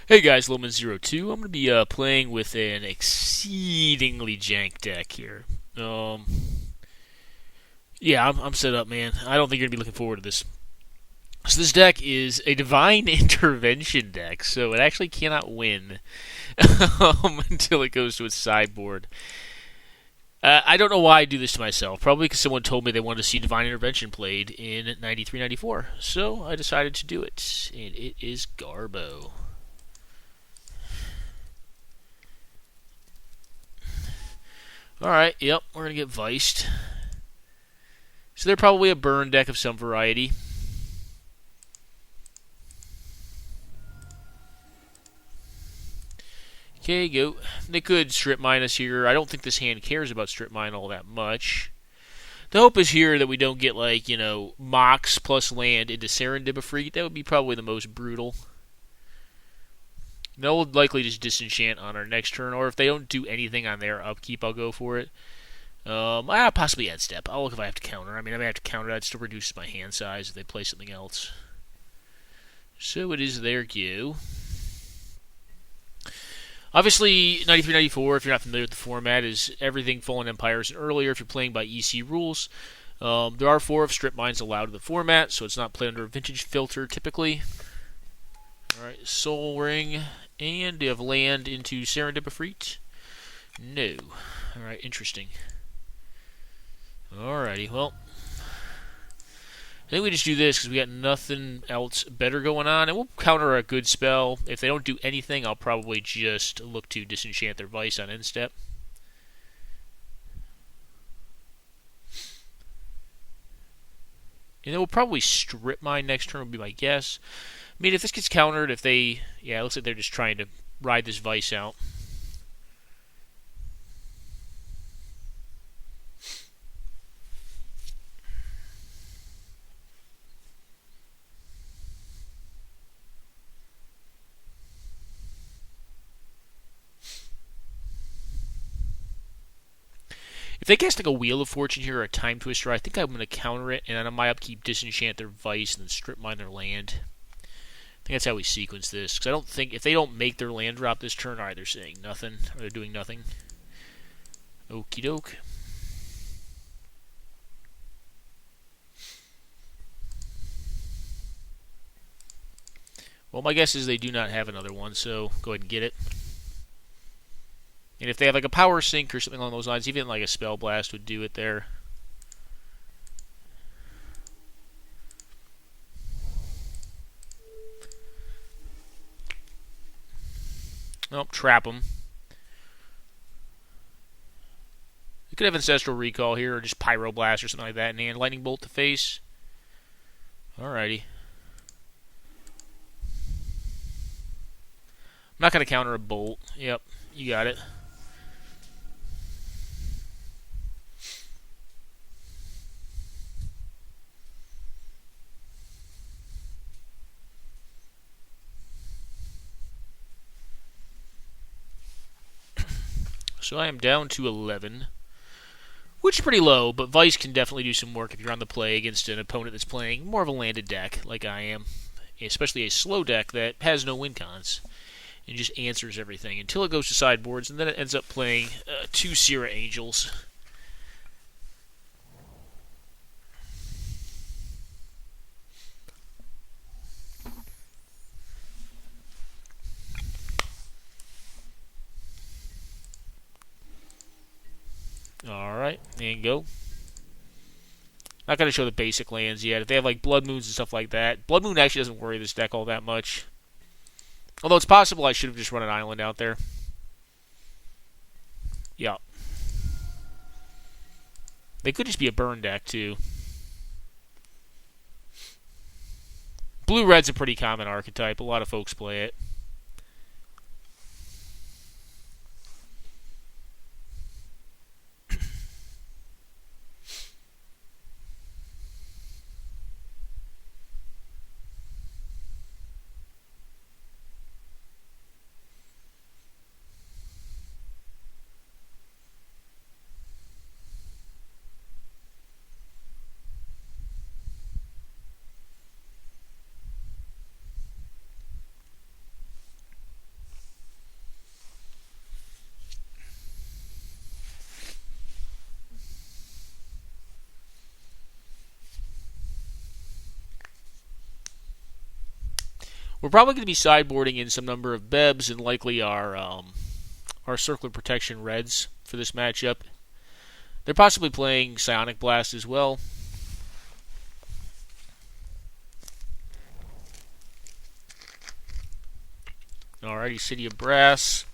Hey guys, Loman02. I'm going to be playing with an exceedingly jank deck here. Um, I'm set up, man. I don't think you're going to be looking forward to this. So this deck is a Divine Intervention deck, so it actually cannot win until it goes to its sideboard. I don't know why I do this to myself. Probably because someone told me they wanted to see Divine Intervention played in 93, 94. So I decided to do it, and it is Garbo. Alright, yep, we're going to get Viced. So they're probably a burn deck of some variety. Okay, go. They could strip mine us here. I don't think this hand cares about strip mine all that much. The hope is here that we don't get, like, Mox plus land into Serendipity. That would be probably the most brutal. They'll likely just disenchant on our next turn, or if they don't do anything on their upkeep, I'll go for it. I'll possibly add step. I'll look if I have to counter. I mean, I may have to counter. That still reduces my hand size if they play something else. So it is their go. Obviously, 93, 94, if you're not familiar with the format, is everything Fallen Empires and earlier if you're playing by EC rules. There are 4 of strip mines allowed in the format, so it's not played under a vintage filter typically. Alright, Soul Ring. And do you have land into Serendipity? No. Alright, interesting. Alrighty, well. I think we just do this because we got nothing else better going on, and we'll counter a good spell. If they don't do anything, I'll probably just look to disenchant their Vice on end step. And then we'll probably strip mine next turn, would be my guess. I mean, if this gets countered, if they... Yeah, it looks like they're just trying to ride this Vice out. If they cast like a Wheel of Fortune here or a Time Twister, I think I'm going to counter it, and then on my upkeep disenchant their Vice and then strip mine their land. I think that's how we sequence this. Because I don't think, if they don't make their land drop this turn, alright, they're saying nothing, or they're doing nothing. Okie doke. Well, my guess is they do not have another one, so go ahead and get it. And if they have like a Power Sink or something along those lines, even like a Spell Blast would do it there. Nope, trap them. You could have Ancestral Recall here, or just Pyroblast or something like that, and Lightning Bolt to face. Alrighty. I'm not going to counter a Bolt. Yep, you got it. So I am down to 11. Which is pretty low, but Vice can definitely do some work if you're on the play against an opponent that's playing more of a landed deck, like I am. Especially a slow deck that has no win cons. And just answers everything until it goes to sideboards, and then it ends up playing 2 Sierra Angels. Alright, and go. Not going to show the basic lands yet. If they have like Blood Moons and stuff like that, Blood Moon actually doesn't worry this deck all that much. Although it's possible I should have just run an island out there. Yeah. They could just be a burn deck too. Blue-red's a pretty common archetype. A lot of folks play it. We're probably going to be sideboarding in some number of Bebs and likely our Circular Protection Reds for this matchup. They're possibly playing Psionic Blast as well. Alrighty, City of Brass.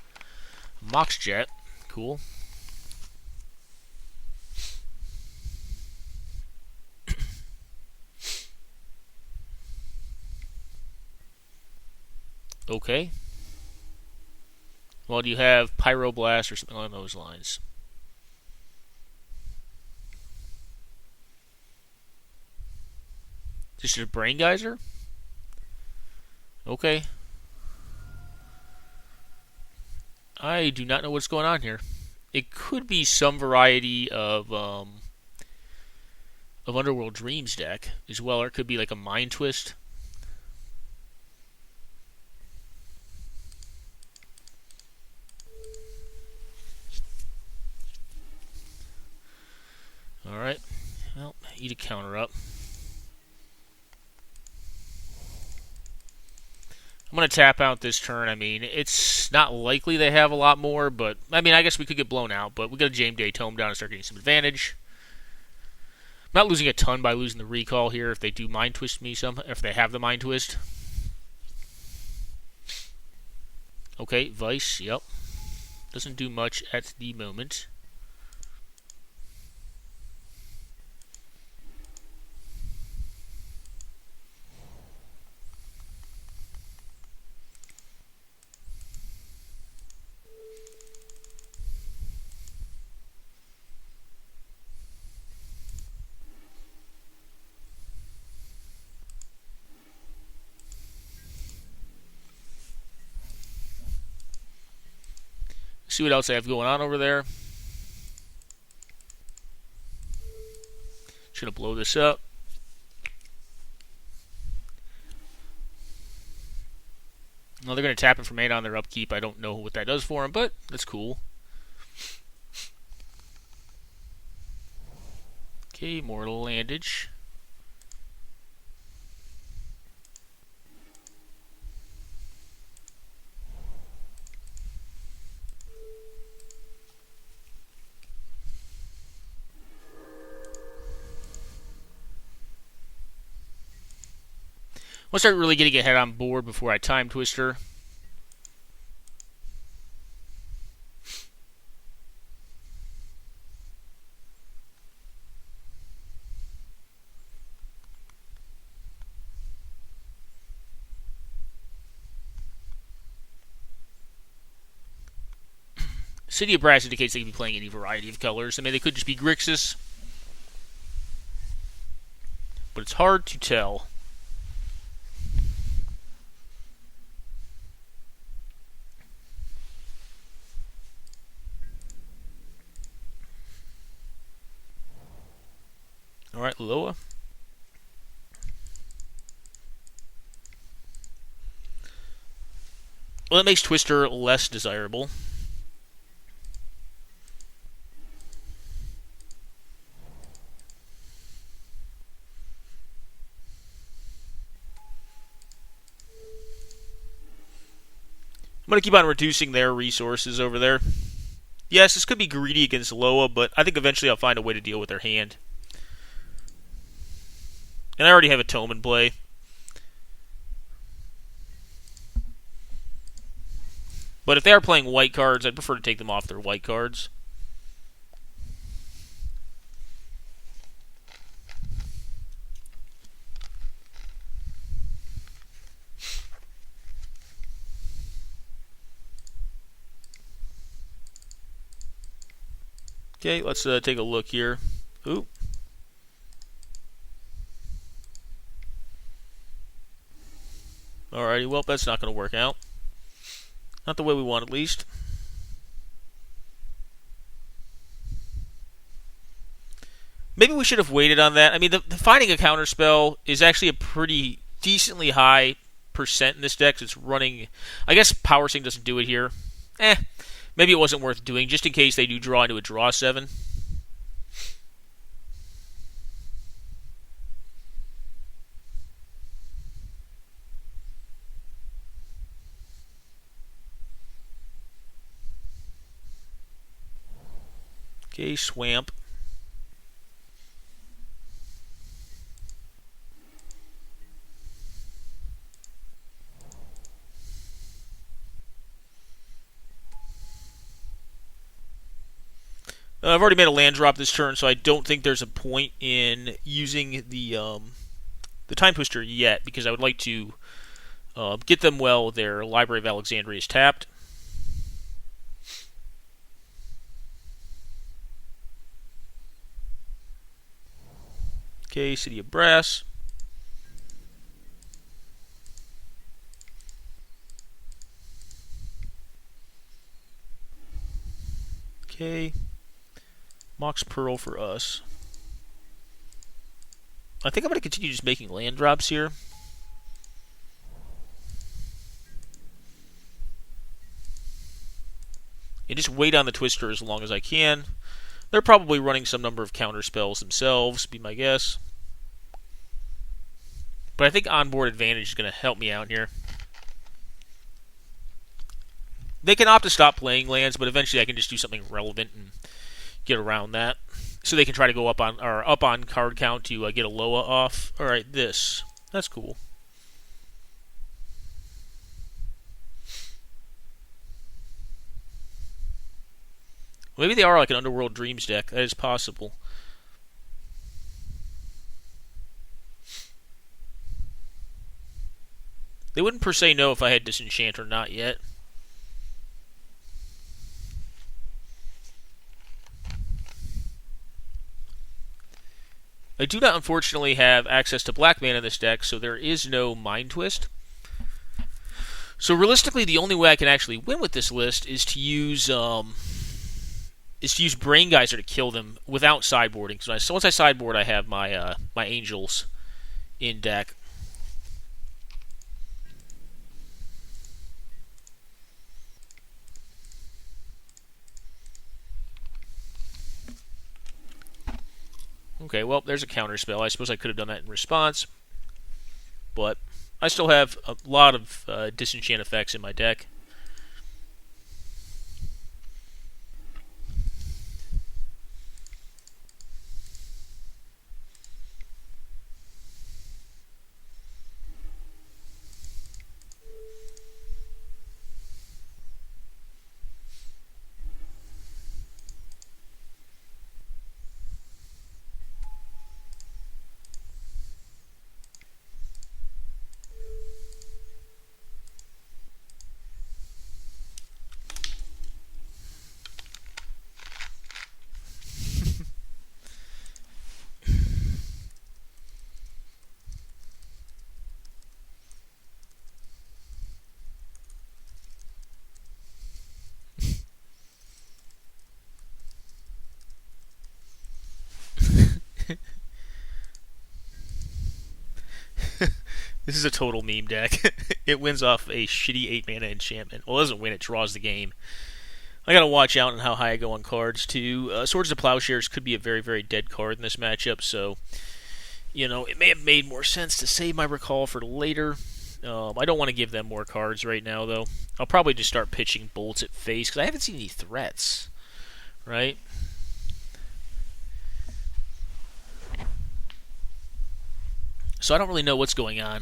Moxjet. Cool. Okay. Well, do you have Pyroblast or something along those lines? Just a Brain Geyser? Okay. I do not know what's going on here. It could be some variety of Underworld Dreams deck as well, or it could be like a Mind Twist. Alright. Well, eat a counter up. I'm going to tap out this turn. I mean, it's not likely they have a lot more, but, I mean, I guess we could get blown out, but we got a James Day Tome down and start getting some advantage. I'm not losing a ton by losing the recall here if they do Mind Twist me some, if they have the Mind Twist. Okay, Vice, yep. Doesn't do much at the moment. See what else I have going on over there. Just gonna blow this up. Well, they're gonna tap it for mana on their upkeep. I don't know what that does for them, but that's cool. Okay, Mortal Landage. I'll start really getting ahead on board before I Time Twister. City of Brass indicates they can be playing any variety of colors. I mean, they could just be Grixis, but it's hard to tell. Alright, Loa. Well, that makes Twister less desirable. I'm going to keep on reducing their resources over there. Yes, this could be greedy against Loa, but I think eventually I'll find a way to deal with their hand. And I already have a Tome in play. But if they are playing white cards, I'd prefer to take them off their white cards. Okay, let's take a look here. Ooh. Alrighty, well, that's not going to work out. Not the way we want, at least. Maybe we should have waited on that. I mean, the finding a counterspell is actually a pretty decently high percent in this deck. So it's running... I guess Power Sing doesn't do it here. Maybe it wasn't worth doing, just in case they do draw into a draw 7. Okay, swamp. I've already made a land drop this turn, so I don't think there's a point in using the Time Twister yet, because I would like to get them while their Library of Alexandria is tapped. Okay, City of Brass. Okay. Mox Pearl for us. I think I'm going to continue just making land drops here. And just wait on the Twister as long as I can. They're probably running some number of counter spells themselves, be my guess. But I think onboard advantage is going to help me out here. They can opt to stop playing lands, but eventually I can just do something relevant and get around that. So they can try to go up on card count to get a Loa off. All right, this. That's cool. Maybe they are like an Underworld Dreams deck. That is possible. They wouldn't per se know if I had Disenchant or not yet. I do not, unfortunately, have access to black mana in this deck, so there is no Mind Twist. So realistically, the only way I can actually win with this list is to use Brain Geyser to kill them without sideboarding. Because once I sideboard, I have my my Angels in deck. Okay, well, there's a counter spell. I suppose I could have done that in response. But I still have a lot of disenchant effects in my deck. This is a total meme deck. It wins off a shitty 8 mana enchantment. Well, it doesn't win, it draws the game. I gotta watch out on how high I go on cards, too. Swords of Plowshares could be a very, very dead card in this matchup, so, it may have made more sense to save my recall for later. I don't want to give them more cards right now, though. I'll probably just start pitching bolts at face, because I haven't seen any threats, right? So I don't really know what's going on.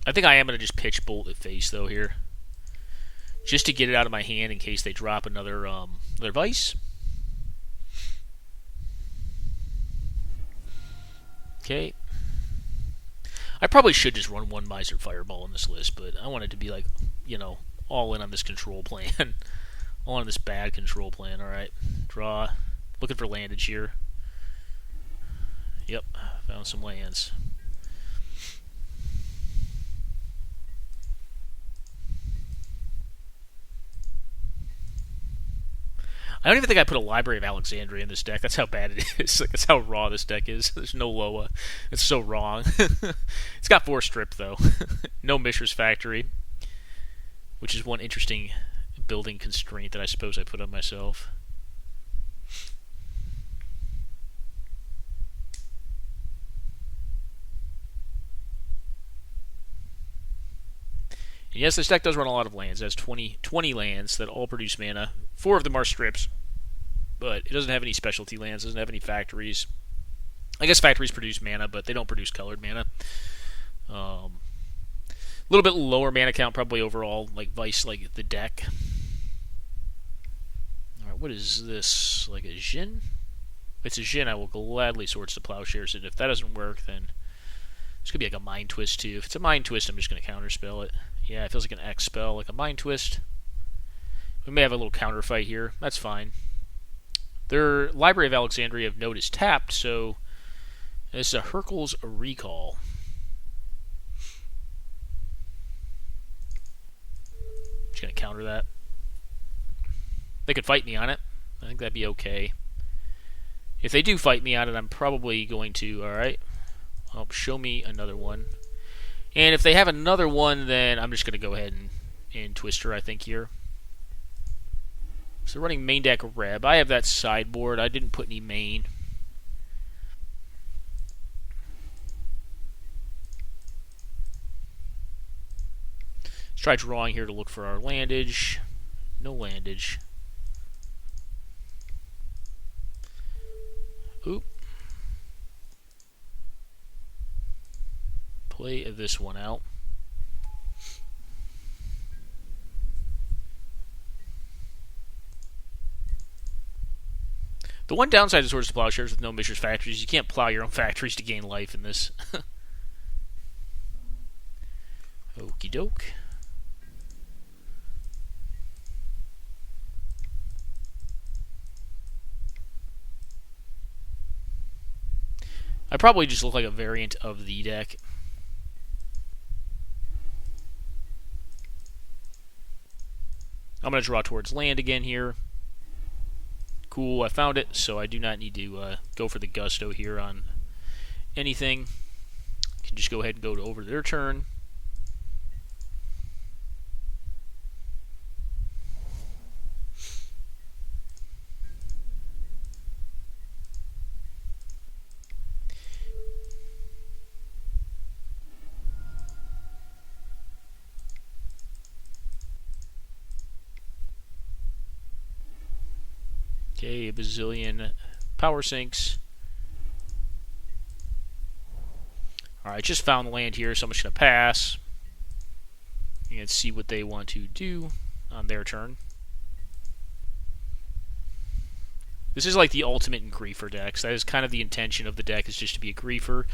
I think I am going to just pitch bolt at face, though, here. Just to get it out of my hand in case they drop another Vice. Okay. I probably should just run one Miser Fireball in this list, but I want it to be like, all in on this control plan. All on this bad control plan. Alright. Draw. Looking for landage here. Yep. Found some lands. I don't even think I put a Library of Alexandria in this deck. That's how bad it is. That's how raw this deck is. There's no Loa. It's so wrong. It's got 4 strip, though. No Mishra's Factory, which is one interesting building constraint that I suppose I put on myself. And yes, this deck does run a lot of lands. It has 20 lands that all produce mana. 4 of them are strips, but it doesn't have any specialty lands. It doesn't have any factories. I guess factories produce mana, but they don't produce colored mana. A little bit lower mana count probably overall, like Vice, like the deck. Alright, what is this? Like a Jin? If it's a Jin, I will gladly Swords to Plowshares it. If that doesn't work, then it's going to be like a Mind Twist too. If it's a Mind Twist, I'm just going to counterspell it. Yeah, it feels like an X spell, like a Mind Twist. We may have a little counter fight here. That's fine. Their Library of Alexandria of Note is tapped, so this is a Hercules Recall. Just going to counter that. They could fight me on it. I think that'd be okay. If they do fight me on it, I'm probably going to, alright, well, show me another one. And if they have another one, then I'm just going to go ahead and twist her, I think, here. So running main deck Reb. I have that sideboard. I didn't put any main. Let's try drawing here to look for our landage. No landage. Oop. Play this one out. The one downside to Swords to Plowshares with no Mishra's Factories, you can't plow your own factories to gain life in this. Okie doke. I probably just look like a variant of the deck. I'm going to draw towards land again here. Cool, I found it, so I do not need to go for the gusto here on anything. Can just go ahead and go to over their turn. Okay, a bazillion power sinks. Alright, just found the land here, so I'm just going to pass. And see what they want to do on their turn. This is like the ultimate in griefer decks. That is kind of the intention of the deck, is just to be a griefer.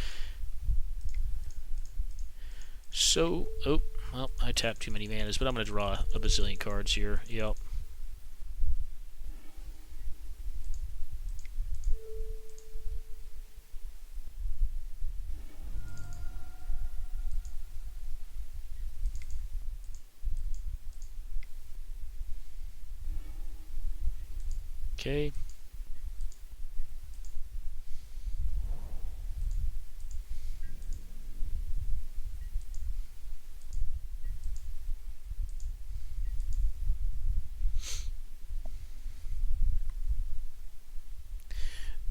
So, oh, well, I tapped too many manas, but I'm going to draw a bazillion cards here. Yep. Okay.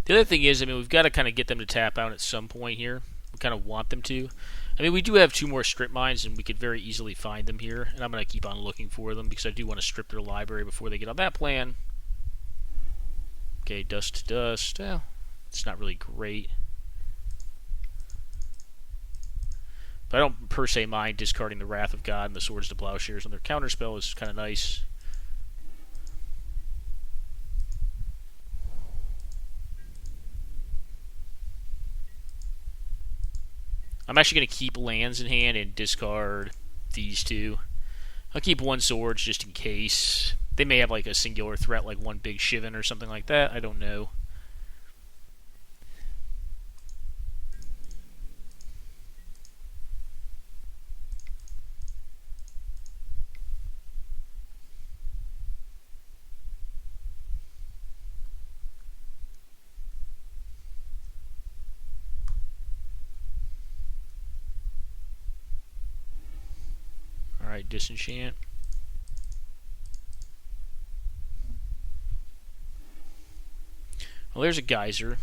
The other thing is, I mean, we've got to kind of get them to tap out at some point here. We kind of want them to. I mean, we do have 2 more strip mines, and we could very easily find them here. And I'm going to keep on looking for them, because I do want to strip their library before they get on that plan. Okay, dust to dust. Well, it's not really great. But I don't per se mind discarding the Wrath of God and the Swords to Plowshares on their counterspell. Is kind of nice. I'm actually going to keep lands in hand and discard these 2. I'll keep 1 Swords just in case. They may have like a singular threat, like 1 big Shivan or something like that. I don't know. Alright, disenchant. Well, there's a geyser.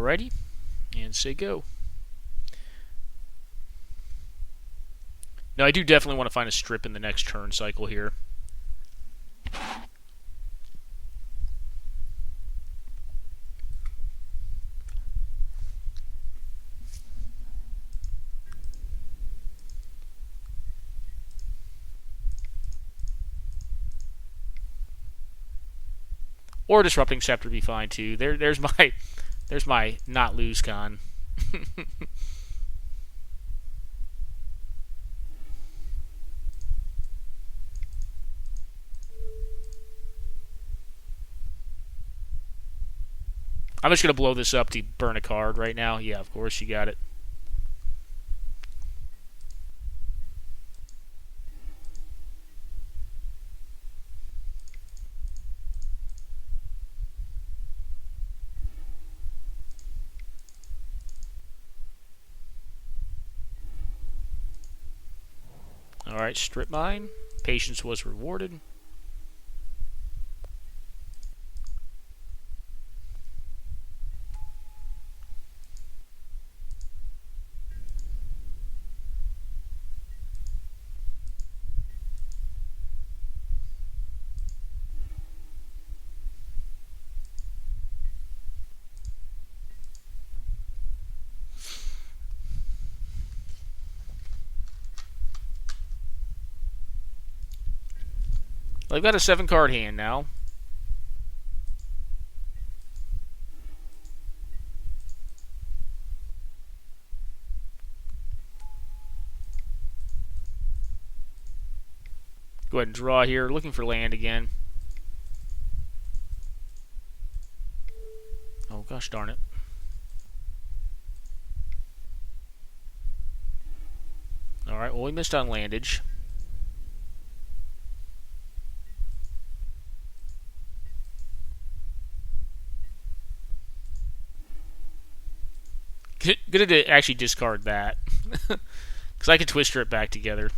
Alrighty, and say go. Now I do definitely want to find a strip in the next turn cycle here. Or Disrupting Scepter would be fine too. There's my not lose con. I'm just gonna blow this up to burn a card right now. Yeah, of course you got it. Alright, strip mine. Patience was rewarded. I've got a 7-card hand now. Go ahead and draw here. Looking for land again. Oh, gosh darn it. Alright, well, we missed on landage. Good to actually discard that. Because I can twister it back together.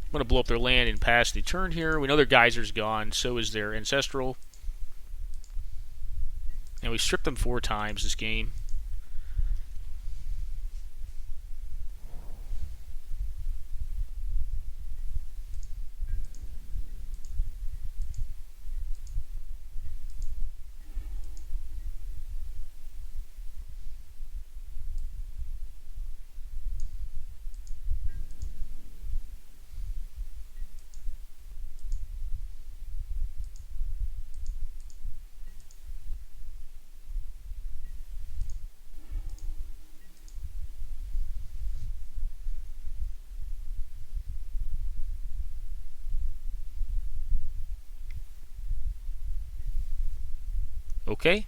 I'm going to blow up their land and pass the turn here. We know their geyser's gone, so is their ancestral. And we stripped them 4 times this game. Okay.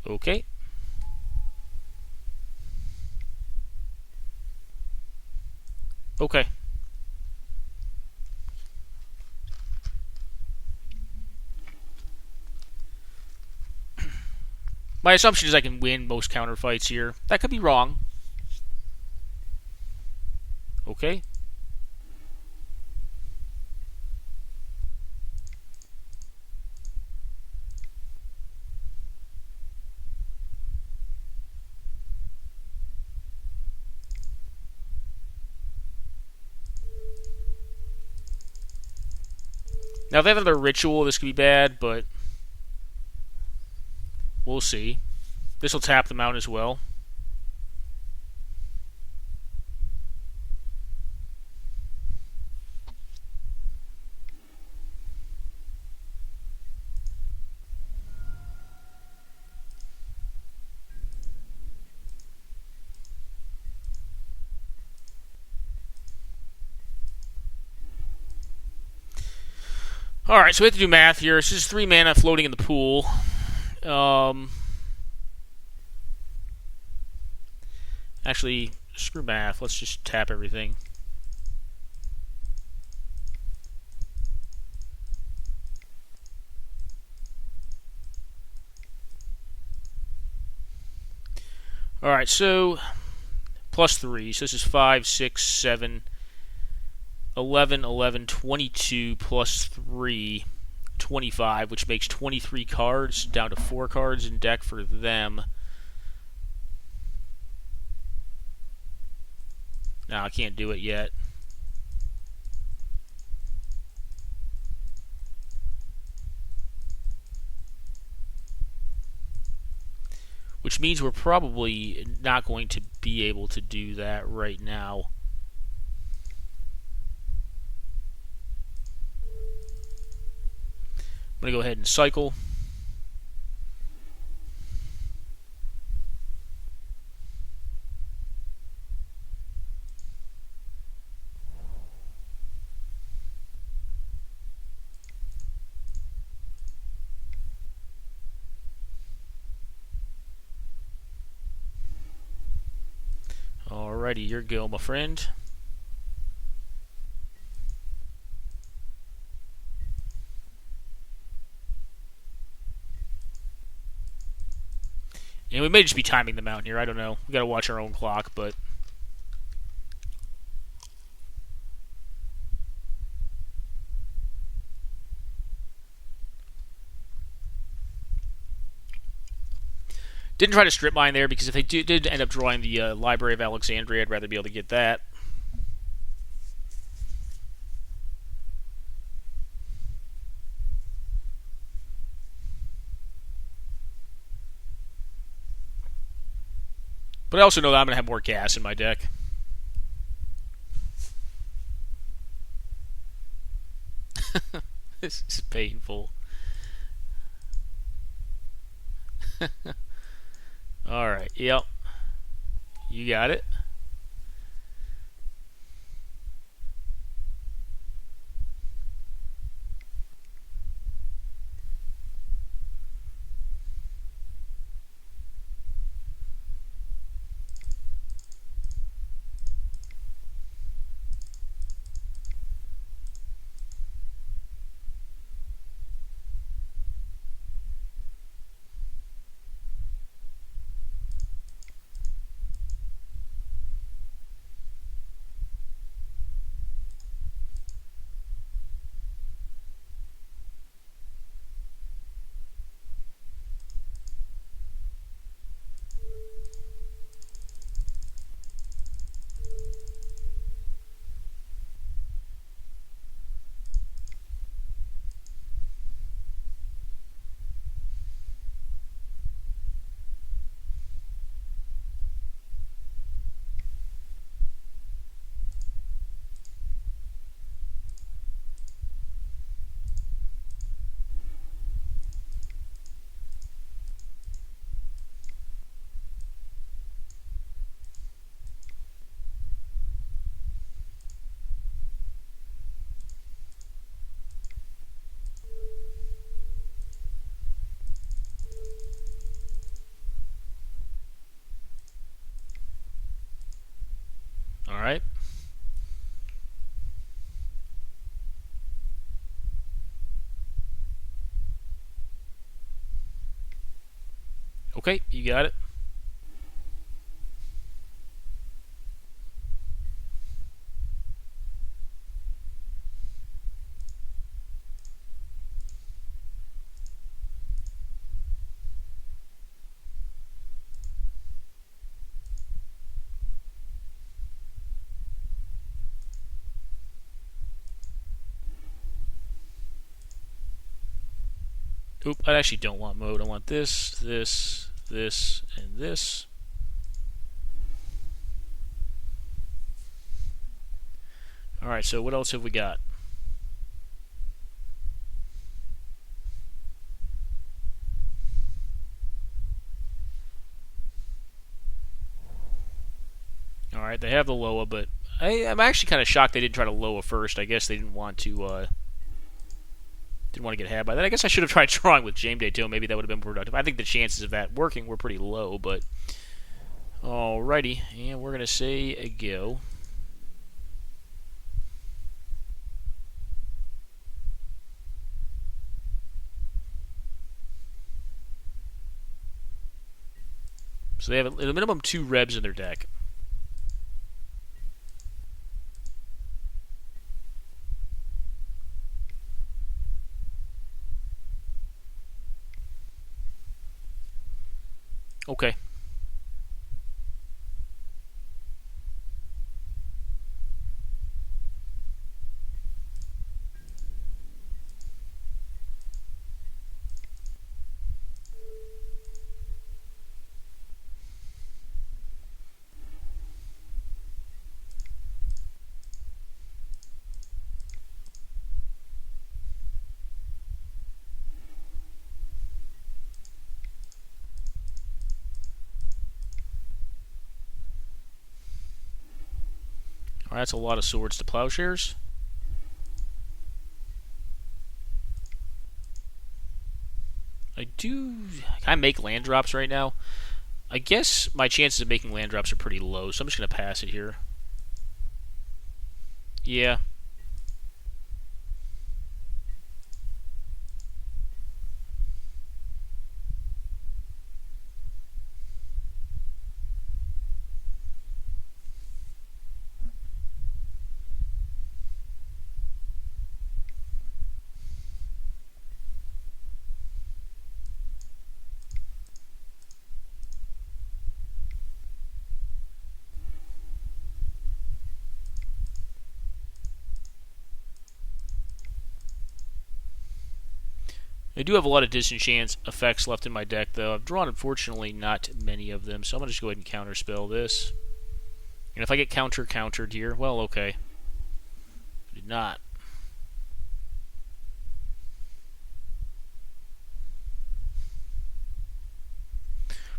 Okay. Okay. My assumption is I can win most counter fights here. That could be wrong. Okay. Now, if they have another ritual, this could be bad, but we'll see. This will tap them out as well. Alright, so we have to do math here. This is 3 mana floating in the pool. Actually, screw math. Let's just tap everything. Alright, so plus 3. So this is 5, 6, 7, 11, 11, 22 plus 3, 25, which makes 23 cards, down to 4 cards in deck for them. No, I can't do it yet. Which means we're probably not going to be able to do that right now. I'm going to go ahead and cycle. Alrighty, your go, my friend. And we may just be timing them out here. I don't know. We got to watch our own clock, but didn't try to strip mine there because if they did end up drawing the Library of Alexandria, I'd rather be able to get that. But I also know that I'm going to have more gas in my deck. This is painful. Alright, yep. You got it. Alright. Okay, you got it. Oop, I actually don't want mode. I want this, this, this, and this. Alright, so what else have we got? Alright, they have the Loa, but I'm actually kind of shocked they didn't try to Loa first. I guess they didn't want to Didn't want to get had by that. I guess I should have tried drawing with James Day too. Maybe that would have been productive. I think the chances of that working were pretty low, but alrighty. And we're going to say a go. So they have at a minimum 2 Rebs in their deck. Okay. Alright, that's a lot of swords to plowshares. Can I make land drops right now? I guess my chances of making land drops are pretty low, so I'm just going to pass it here. Yeah. I do have a lot of disenchant effects left in my deck, though. I've drawn, unfortunately, not many of them, so I'm going to just go ahead and counterspell this. And if I get countered here, well, okay. I did not.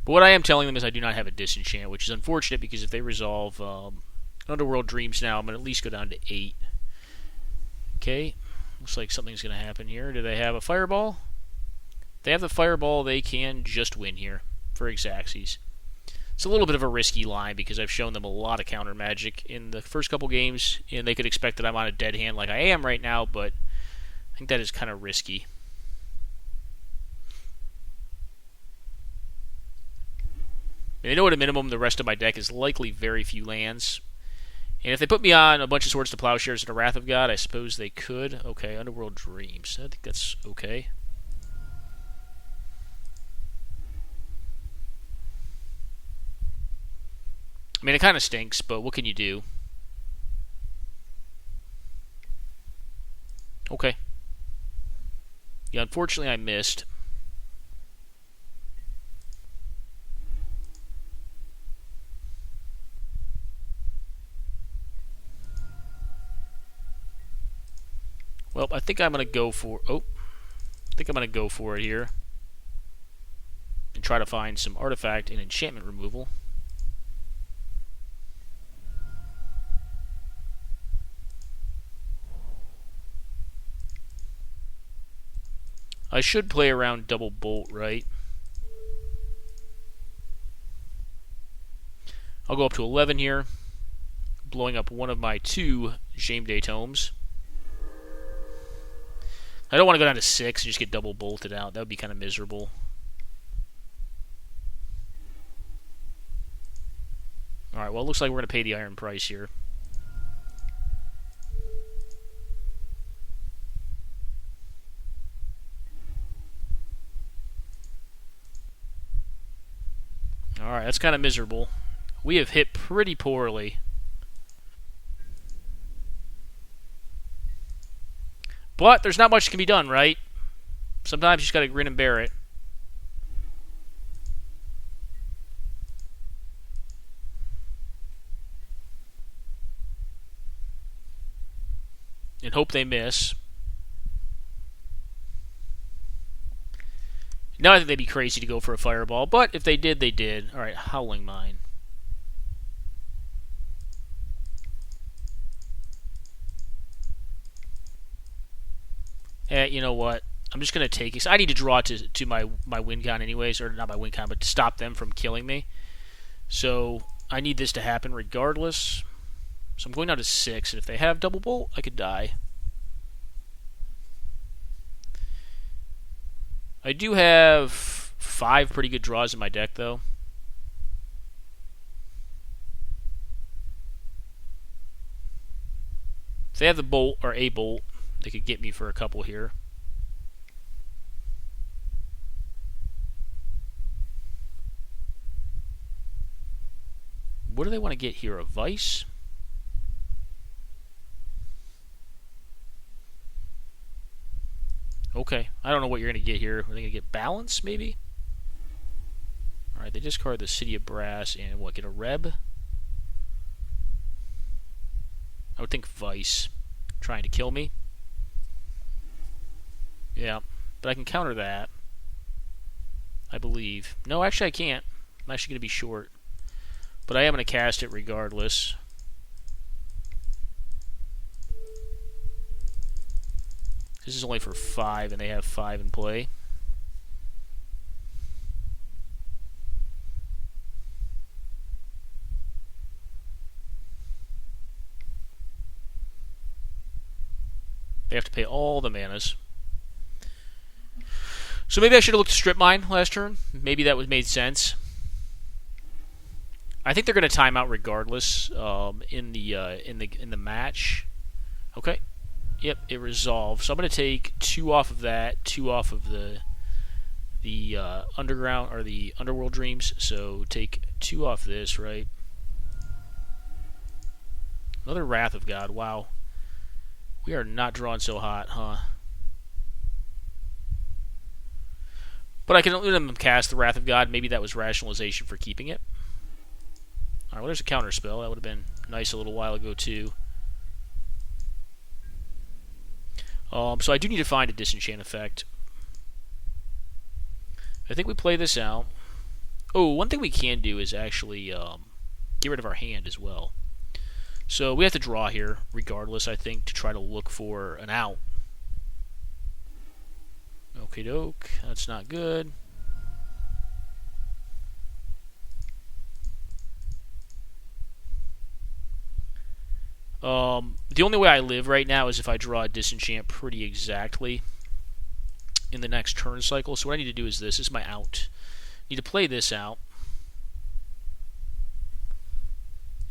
But what I am telling them is I do not have a disenchant, which is unfortunate because if they resolve Underworld Dreams now, I'm going to at least go down to 8. Okay. Looks like something's going to happen here. Do they have a Fireball? If they have the Fireball, they can just win here for Xaxes. It's a little bit of a risky line because I've shown them a lot of counter magic in the first couple games, and they could expect that I'm on a dead hand like I am right now, but I think that is kind of risky. And I know at a minimum the rest of my deck is likely very few lands. And if they put me on a bunch of Swords to Plowshares and a Wrath of God, I suppose they could. Okay, Underworld Dreams. I think that's okay. I mean, it kind of stinks, but what can you do? Okay. Yeah, unfortunately I missed. Well, I think I'm going to go for... I think I'm going to go for it here. And try to find some artifact and enchantment removal. I should play around double bolt, right? I'll go up to 11 here, blowing up one of my 2 James Day tomes. I don't want to go down to 6 and just get double bolted out. That would be kind of miserable. Alright, well, it looks like we're going to pay the iron price here. Alright, that's kind of miserable. We have hit pretty poorly. But there's not much that can be done, right? Sometimes you just gotta grin and bear it. And hope they miss. Now I think they'd be crazy to go for a Fireball, but if they did, they did. Alright, Howling Mine. You know what? I'm just going to take it. I need to draw to my win con anyways, or not my win con, but to stop them from killing me. So I need this to happen regardless. So I'm going down to 6, and if they have double bolt, I could die. I do have 5 pretty good draws in my deck, though. If they have the bolt, or a bolt, they could get me for a couple here. What do they want to get here? A Vice? Okay, I don't know what you're going to get here. Are they going to get Balance, maybe? Alright, they discard the City of Brass and what, get a Reb? I would think Vice. Trying to kill me. Yeah, but I can counter that. I believe. No, actually I can't. I'm actually going to be short. But I am going to cast it regardless. This is only for 5, and they have 5 in play. They have to pay all the manas. So maybe I should have looked to strip mine last turn. Maybe that would made sense. I think they're going to time out regardless in the match. Okay. Yep, it resolved. So I'm going to take 2 off of that, 2 off of the underground or the underworld dreams. So take 2 off this, right? Another Wrath of God. Wow. We are not drawing so hot, huh? But I can let them cast the Wrath of God. Maybe that was rationalization for keeping it. Alright, well, there's a counter spell. That would have been nice a little while ago, too. So I do need to find a disenchant effect. I think we play this out. Oh, one thing we can do is actually get rid of our hand as well. So we have to draw here, regardless, I think, to try to look for an out. Okie doke, that's not good. The only way I live right now is if I draw a disenchant pretty exactly in the next turn cycle. So what I need to do is this. This is my out. I need to play this out.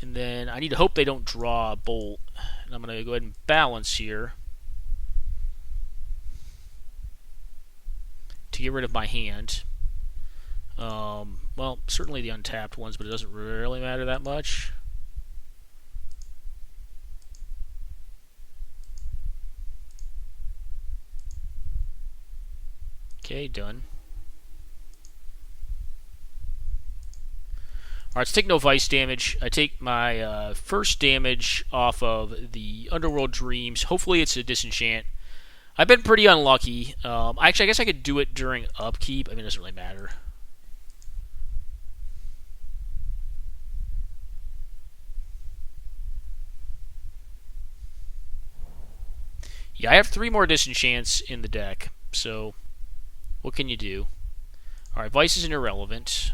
And then I need to hope they don't draw a bolt. And I'm going to go ahead and balance here to get rid of my hand. Well, certainly the untapped ones, but it doesn't really matter that much. Okay, done. Alright, let's take no Vice damage. I take my first damage off of the Underworld Dreams. Hopefully it's a disenchant. I've been pretty unlucky. Actually, I guess I could do it during upkeep. I mean, it doesn't really matter. Yeah, I have 3 more disenchants in the deck, so what can you do? Alright, Vice is an irrelevant.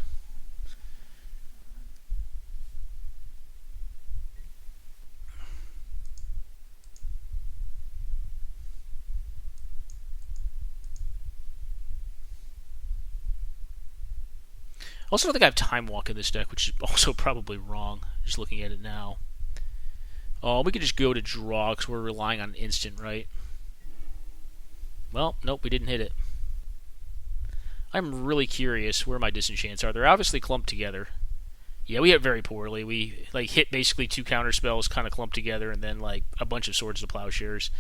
I also don't think I have Time Walk in this deck, which is also probably wrong, just looking at it now. We could just go to draw, because we're relying on instant, right? Well, nope, we didn't hit it. I'm really curious where my disenchants are. They're obviously clumped together. Yeah, we hit very poorly. We hit basically 2 counter spells kind of clumped together, and then a bunch of Swords to Plowshares.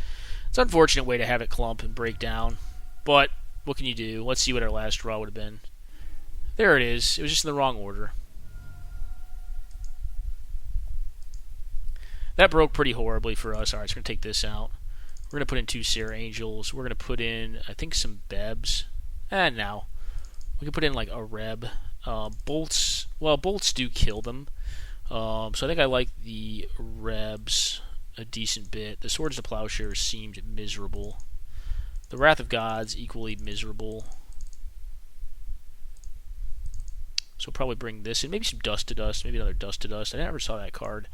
It's an unfortunate way to have it clump and break down, but what can you do? Let's see what our last draw would have been. There it is. It was just in the wrong order. That broke pretty horribly for us. Alright, so we're going to take this out. We're going to put in 2 Sarah Angels. We're going to put in, I think, some Bebs. And now. We can put in, a Reb. Bolts. Well, bolts do kill them. So I think I like the Rebs a decent bit. The Swords to Plowshares seemed miserable. The Wrath of Gods, equally miserable. So probably bring this in. Maybe some Dust to Dust. Maybe another Dust to Dust. I never saw that card.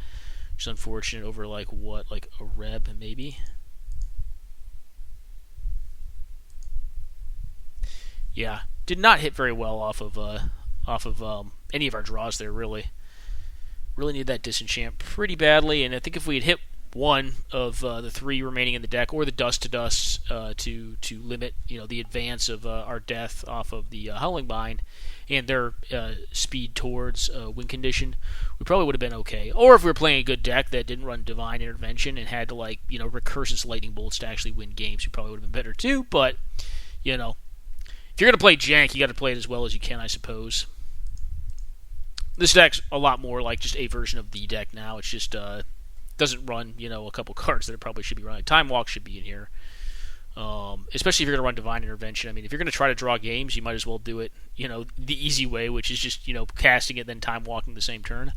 Which is unfortunate over like what? Like a Reb, maybe? Yeah. Did not hit very well off of any of our draws there, really. Really need that Disenchant pretty badly, and I think if we had hit one of the 3 remaining in the deck, or the Dust to Dust to limit the advance of our death off of the Howling Bind and their speed towards win condition, we probably would have been okay. Or if we were playing a good deck that didn't run Divine Intervention and had to Recursus Lightning Bolts to actually win games, we probably would have been better too. But if you're going to play jank, you got to play it as well as you can, I suppose. This deck's a lot more like just a version of the deck now. It's just doesn't run, a couple cards that it probably should be running. Time Walk should be in here. Especially if you're going to run Divine Intervention. I mean, if you're going to try to draw games, you might as well do it, the easy way, which is just, casting it, then Time Walking the same turn.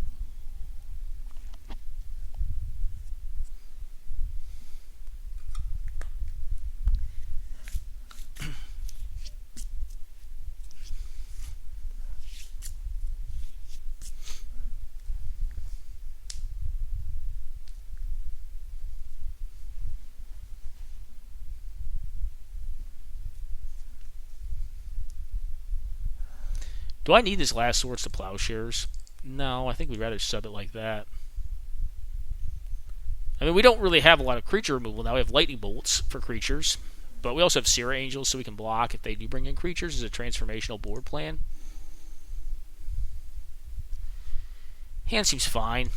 Do I need this Last Swords to Plowshares? No, I think we'd rather sub it like that. I mean, we don't really have a lot of creature removal now. We have Lightning Bolts for creatures, but we also have Seer Angels, so we can block if they do bring in creatures as a transformational board plan. Hand seems fine.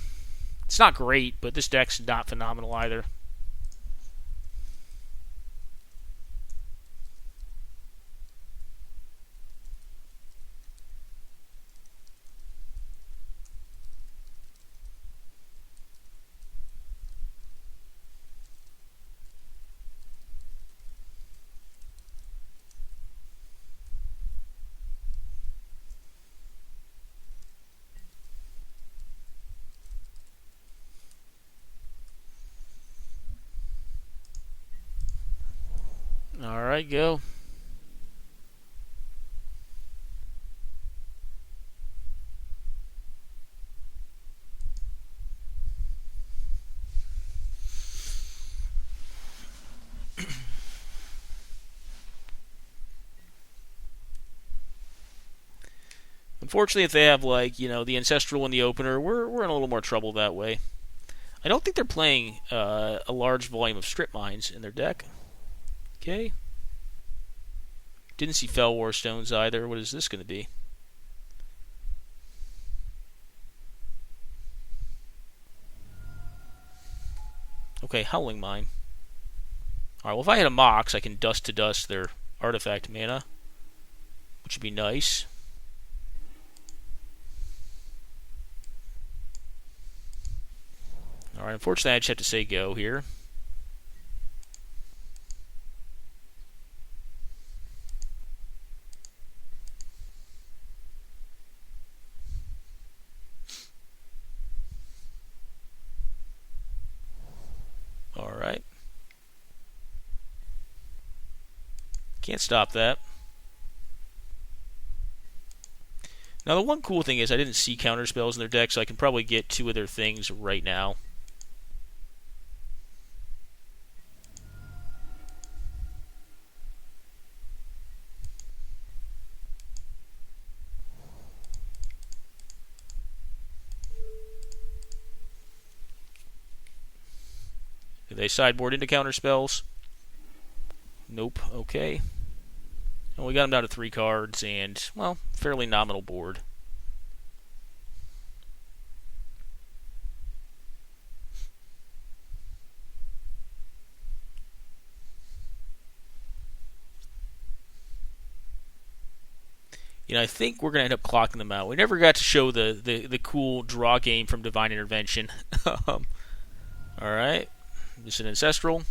It's not great, but this deck's not phenomenal either. Alright, go. Unfortunately, if they have the Ancestral in the opener, we're in a little more trouble that way. I don't think they're playing a large volume of Strip Mines in their deck. Okay. Didn't see Fell War Stones either. What is this going to be? Okay, Howling Mine. Alright, well if I hit a Mox, I can Dust to Dust their artifact mana, which would be nice. Alright, unfortunately I just have to say go here. Alright. Can't stop that. Now the one cool thing is I didn't see counter spells in their deck, so I can probably get 2 of their things right now. Do they sideboard into counter spells? Nope. Okay. Well, we got them down to 3 cards and, well, fairly nominal board. I think we're going to end up clocking them out. We never got to show the cool draw game from Divine Intervention. Alright. This is an Ancestral.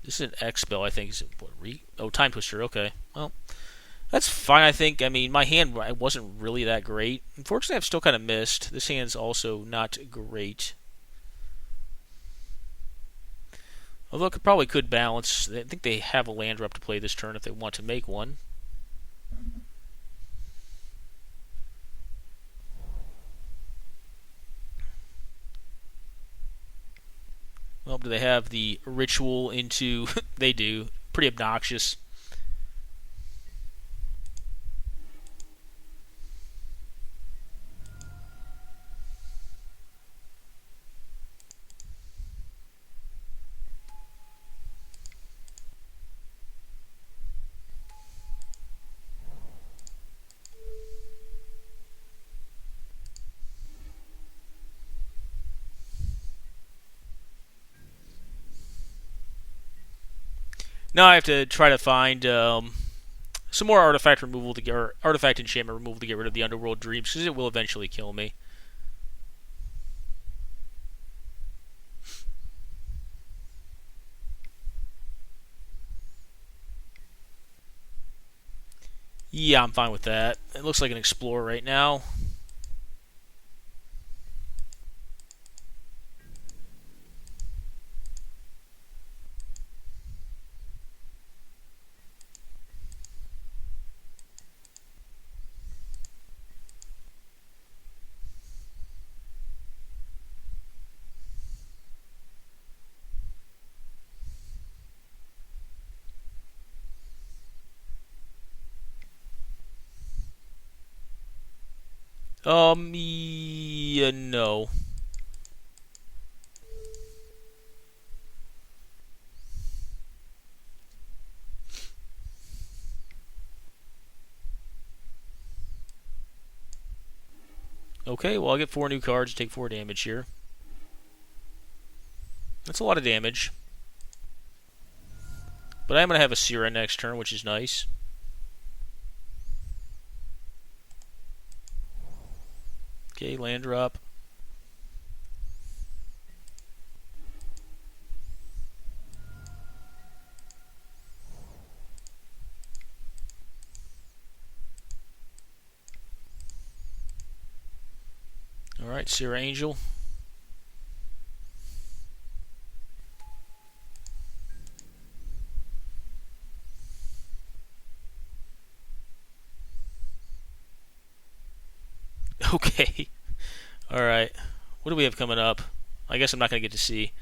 This is an X spell, I think. Is it what, Time Twister. Okay. Well, that's fine, I think. I mean, my hand wasn't really that great. Unfortunately, I've still kind of missed. This hand's also not great. Although it probably could balance. I think they have a land drop to play this turn if they want to make one. Well, do they have the ritual into... They do. Pretty obnoxious. Now I have to try to find some more artifact removal or artifact enchantment removal to get rid of the Underworld Dreams, because it will eventually kill me. Yeah, I'm fine with that. It looks like an Explorer right now. Yeah, no. Okay, well, I'll get 4 new cards, take 4 damage here. That's a lot of damage. But I'm going to have a Sira next turn, which is nice. Okay, land drop. Alright, Sira Angel. Okay. Alright. What do we have coming up? I guess I'm not going to get to see.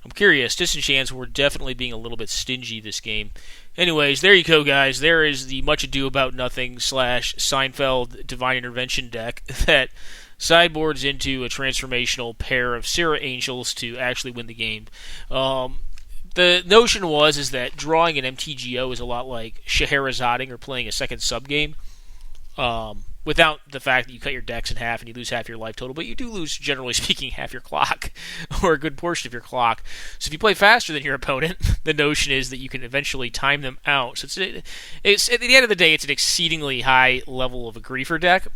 I'm curious. Disenchants were definitely being a little bit stingy this game. Anyways, there you go, guys. There is the Much Ado About Nothing / Seinfeld Divine Intervention deck that sideboards into a transformational pair of Sira Angels to actually win the game. The notion is that drawing an MTGO is a lot like Scheherazading or playing a second sub-game. Without the fact that you cut your decks in half and you lose half your life total, but you do lose, generally speaking, half your clock, or a good portion of your clock. So if you play faster than your opponent, the notion is that you can eventually time them out. So it's at the end of the day, it's an exceedingly high level of a griefer deck,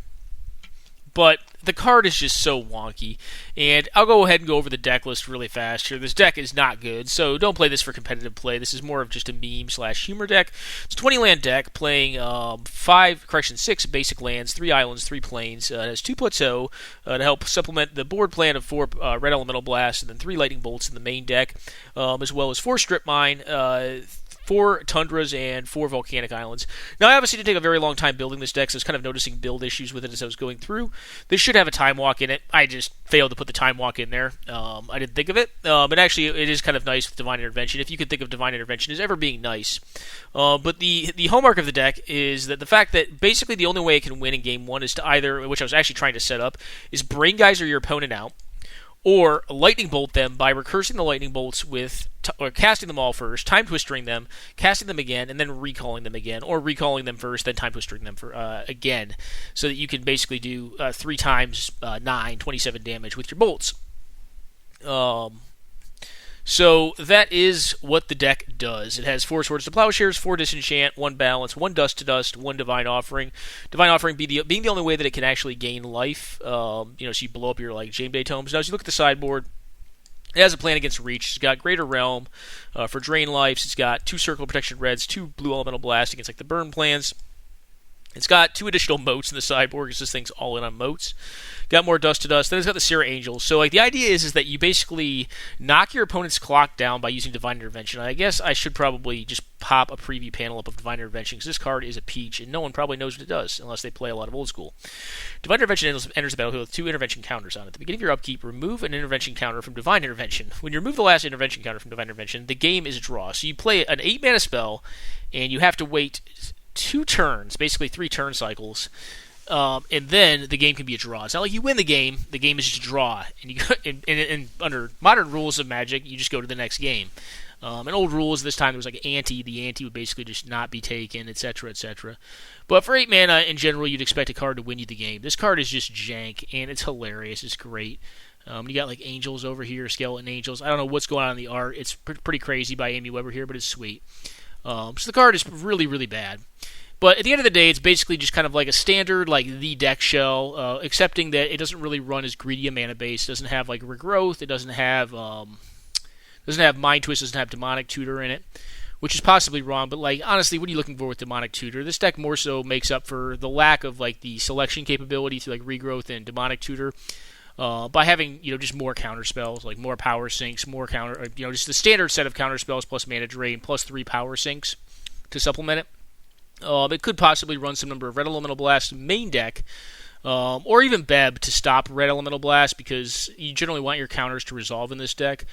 but the card is just so wonky. And I'll go ahead and go over the deck list really fast here. This deck is not good, so don't play this for competitive play. This is more of just a meme / humor deck. It's a 20 land deck playing 6 basic lands, 3 islands, 3 plains. It has 2 plateau to help supplement the board plan of 4 red elemental blasts and then 3 lightning bolts in the main deck, as well as 4 strip mine, 4 tundras, and 4 volcanic islands. Now, I obviously didn't take a very long time building this deck, so I was kind of noticing build issues with it as I was going through. This should have a time walk in it. I just failed to put the time walk in there. I didn't think of it. But actually, it is kind of nice with Divine Intervention, if you could think of Divine Intervention as ever being nice. But the hallmark of the deck is that the fact that basically the only way it can win in Game 1 is to either, which I was actually trying to set up, is Brain Geyser your opponent out, or lightning bolt them by recursing the lightning bolts with or casting them all first, time twistering them, casting them again, and then recalling them again, or recalling them first, then time twistering them again, so that you can basically do 3 times 9, 27 damage with your bolts. So that is what the deck does. It has 4 Swords to Plowshares, 4 Disenchant, 1 Balance, 1 Dust to Dust, 1 Divine Offering. Divine Offering being the only way that it can actually gain life. So you blow up your Jame Day Tomes. Now, as you look at the sideboard, it has a plan against Reach. It's got Greater Realm for Drain Lives. It's got 2 Circle Protection Reds, 2 Blue Elemental Blast against the Burn plans. It's got 2 additional motes in the sideboard because this thing's all in on motes. Got more dust to dust. Then it's got the Sarah Angels. So like the idea is that you basically knock your opponent's clock down by using Divine Intervention. I guess I should probably just pop a preview panel up of Divine Intervention because this card is a peach and no one probably knows what it does unless they play a lot of Old School. Divine Intervention enters the battlefield with 2 intervention counters on it. At the beginning of your upkeep, remove an intervention counter from Divine Intervention. When you remove the last intervention counter from Divine Intervention, the game is a draw. So you play an 8-mana spell and you have to wait 2 turns, basically 3 turn cycles, and then the game can be a draw. It's not like you win the game is just a draw. And you and under modern rules of Magic, you just go to the next game. In old rules, this time there was like ante. The ante would basically just not be taken, etc., etc. But for 8 mana, in general, you'd expect a card to win you the game. This card is just jank, and it's hilarious. It's great. You got like angels over here, skeleton angels. I don't know what's going on in the art. It's pretty crazy by Amy Weber here, but it's sweet. So the card is really, really bad. But at the end of the day, it's basically just kind of like a standard, like the deck shell, excepting that it doesn't really run as greedy a mana base. It doesn't have like regrowth. It doesn't have Mind Twist. Doesn't have Demonic Tutor in it, which is possibly wrong. But like honestly, what are you looking for with Demonic Tutor? This deck more so makes up for the lack of like the selection capability through like regrowth and Demonic Tutor. By having just more counter spells, like more power sinks, more counter, just the standard set of counter spells plus mana drain plus 3 power sinks to supplement it. It could possibly run some number of Red Elemental Blast main deck, or even Beb to stop Red Elemental Blast because you generally want your counters to resolve in this deck.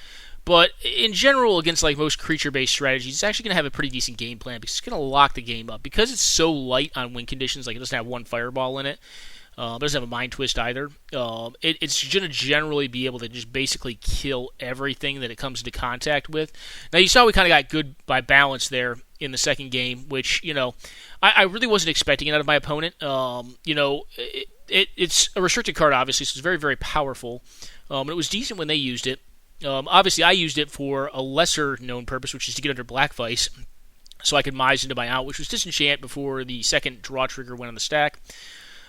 But in general, against like most creature-based strategies, it's actually going to have a pretty decent game plan because it's going to lock the game up. Because it's so light on win conditions, like it doesn't have 1 Fireball in it. It doesn't have a Mind Twist either. It's going to generally be able to just basically kill everything that it comes into contact with. Now, you saw we kind of got good by balance there in the second game, which, I really wasn't expecting it out of my opponent. It's a restricted card, obviously, so it's very, very powerful. And it was decent when they used it. Obviously, I used it for a lesser-known purpose, which is to get under Black Vice, so I could Mize into my out, which was Disenchant before the second draw trigger went on the stack.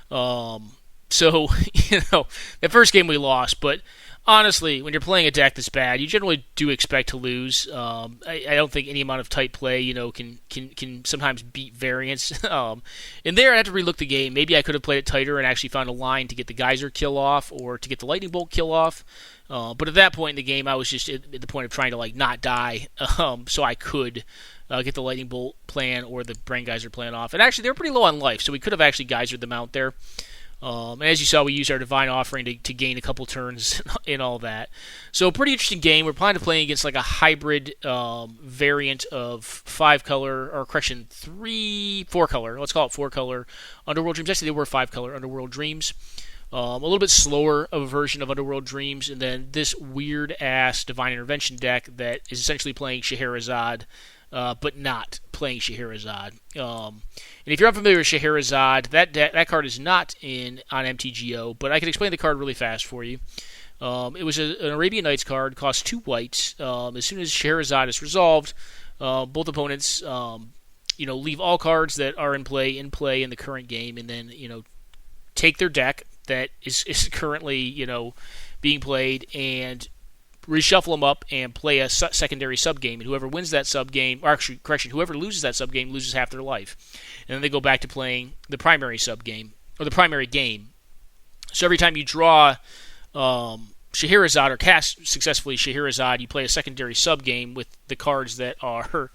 So, the first game we lost, but honestly, when you're playing a deck this bad, you generally do expect to lose. I don't think any amount of tight play, can sometimes beat variance. And there, I had to relook the game. Maybe I could have played it tighter and actually found a line to get the Geyser kill off or to get the Lightning Bolt kill off. But at that point in the game, I was just at the point of trying to not die, so I could get the Lightning Bolt plan or the Brain Geyser plan off. And actually, they were pretty low on life, so we could have actually Geysered them out there. And as you saw, we used our Divine Offering to gain a couple turns and all that. So, pretty interesting game. We're planning to play against like a hybrid variant of 4-color. Let's call it 4-color Underworld Dreams. Actually, they were 5-color Underworld Dreams. A little bit slower of a version of Underworld Dreams, and then this weird-ass Divine Intervention deck that is essentially playing Scheherazade, but not playing Scheherazade. And if you're unfamiliar with Scheherazade, that card is not on MTGO, but I can explain the card really fast for you. It was an Arabian Nights card, cost 2 whites. As soon as Scheherazade is resolved, both opponents leave all cards that are in play in the current game, and then take their deck that is currently being played and reshuffle them up and play a secondary subgame, and whoever wins that subgame, whoever loses that subgame loses half their life, and then they go back to playing the primary subgame or the primary game. So every time you draw Scheherazade or cast successfully Scheherazade, you play a secondary subgame with the cards that are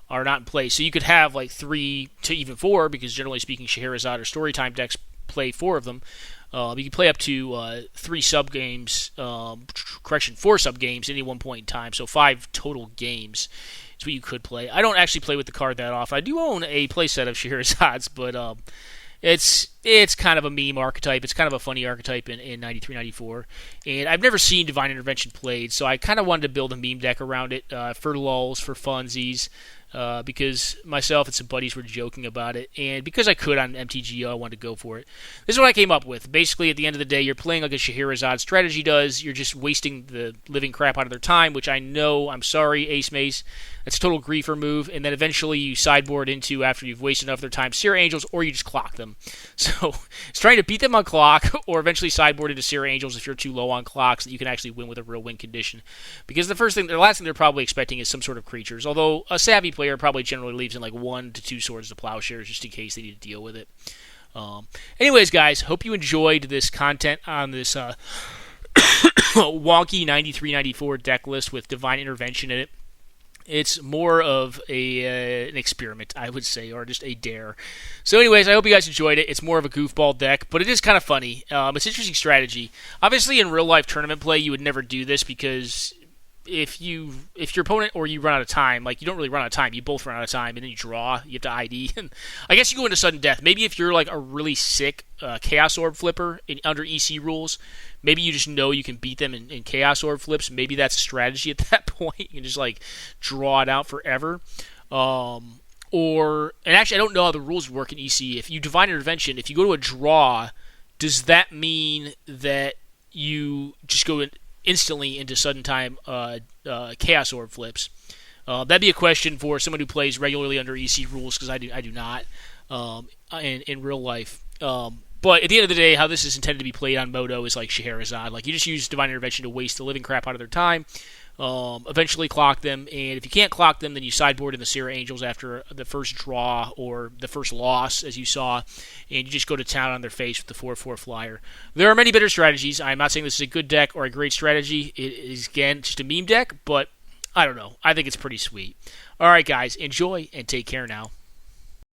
not in play. So you could have like 3 to even 4, because generally speaking, Scheherazade or Storytime decks play 4 of them. You can play up to 3 subgames, 4 subgames at any one point in time, so 5 total games is what you could play. I don't actually play with the card that often. I do own a playset of Scheherazades, but it's kind of a meme archetype. It's kind of a funny archetype in 93, 94, and I've never seen Divine Intervention played, so I kind of wanted to build a meme deck around it for lulz, for funsies, because myself and some buddies were joking about it, and because I could on MTGO, I wanted to go for it. This is what I came up with. Basically, at the end of the day, you're playing like a Scheherazade strategy does. You're just wasting the living crap out of their time, which I know, I'm sorry, Ace Mace, that's a total griefer move, and then eventually you sideboard into, after you've wasted enough of their time, Sarah Angels, or you just clock them. So So it's trying to beat them on clock or eventually sideboard into Sarah Angels if you're too low on clock so that you can actually win with a real win condition. Because the last thing they're probably expecting is some sort of creatures. Although a savvy player probably generally leaves in like 1 to 2 Swords to Plowshares just in case they need to deal with it. Anyways, guys, hope you enjoyed this content on this wonky 93-94 deck list with Divine Intervention in it. It's more of an experiment, I would say, or just a dare. So anyways, I hope you guys enjoyed it. It's more of a goofball deck, but it is kind of funny. It's interesting strategy. Obviously, in real-life tournament play, you would never do this because if your opponent or you run out of time, like you don't really run out of time, you both run out of time, and then you draw, you have to ID. And I guess you go into sudden death. Maybe if you're like a really sick Chaos Orb flipper under EC rules, maybe you just know you can beat them in Chaos Orb flips. Maybe that's a strategy at that point. You can just like draw it out forever. And actually, I don't know how the rules work in EC. If you Divine Intervention, if you go to a draw, does that mean that you just go instantly into sudden time Chaos Orb flips? That'd be a question for someone who plays regularly under EC rules, because I do not in real life. But at the end of the day, how this is intended to be played on Moto is like Scheherazade. Like, you just use Divine Intervention to waste the living crap out of their time, eventually clock them, and if you can't clock them, then you sideboard in the Sarah Angels after the first draw or the first loss, as you saw, and you just go to town on their face with the 4/4 flyer. There are many better strategies. I'm not saying this is a good deck or a great strategy. It is, again, just a meme deck, but I don't know. I think it's pretty sweet. All right, guys, enjoy and take care now.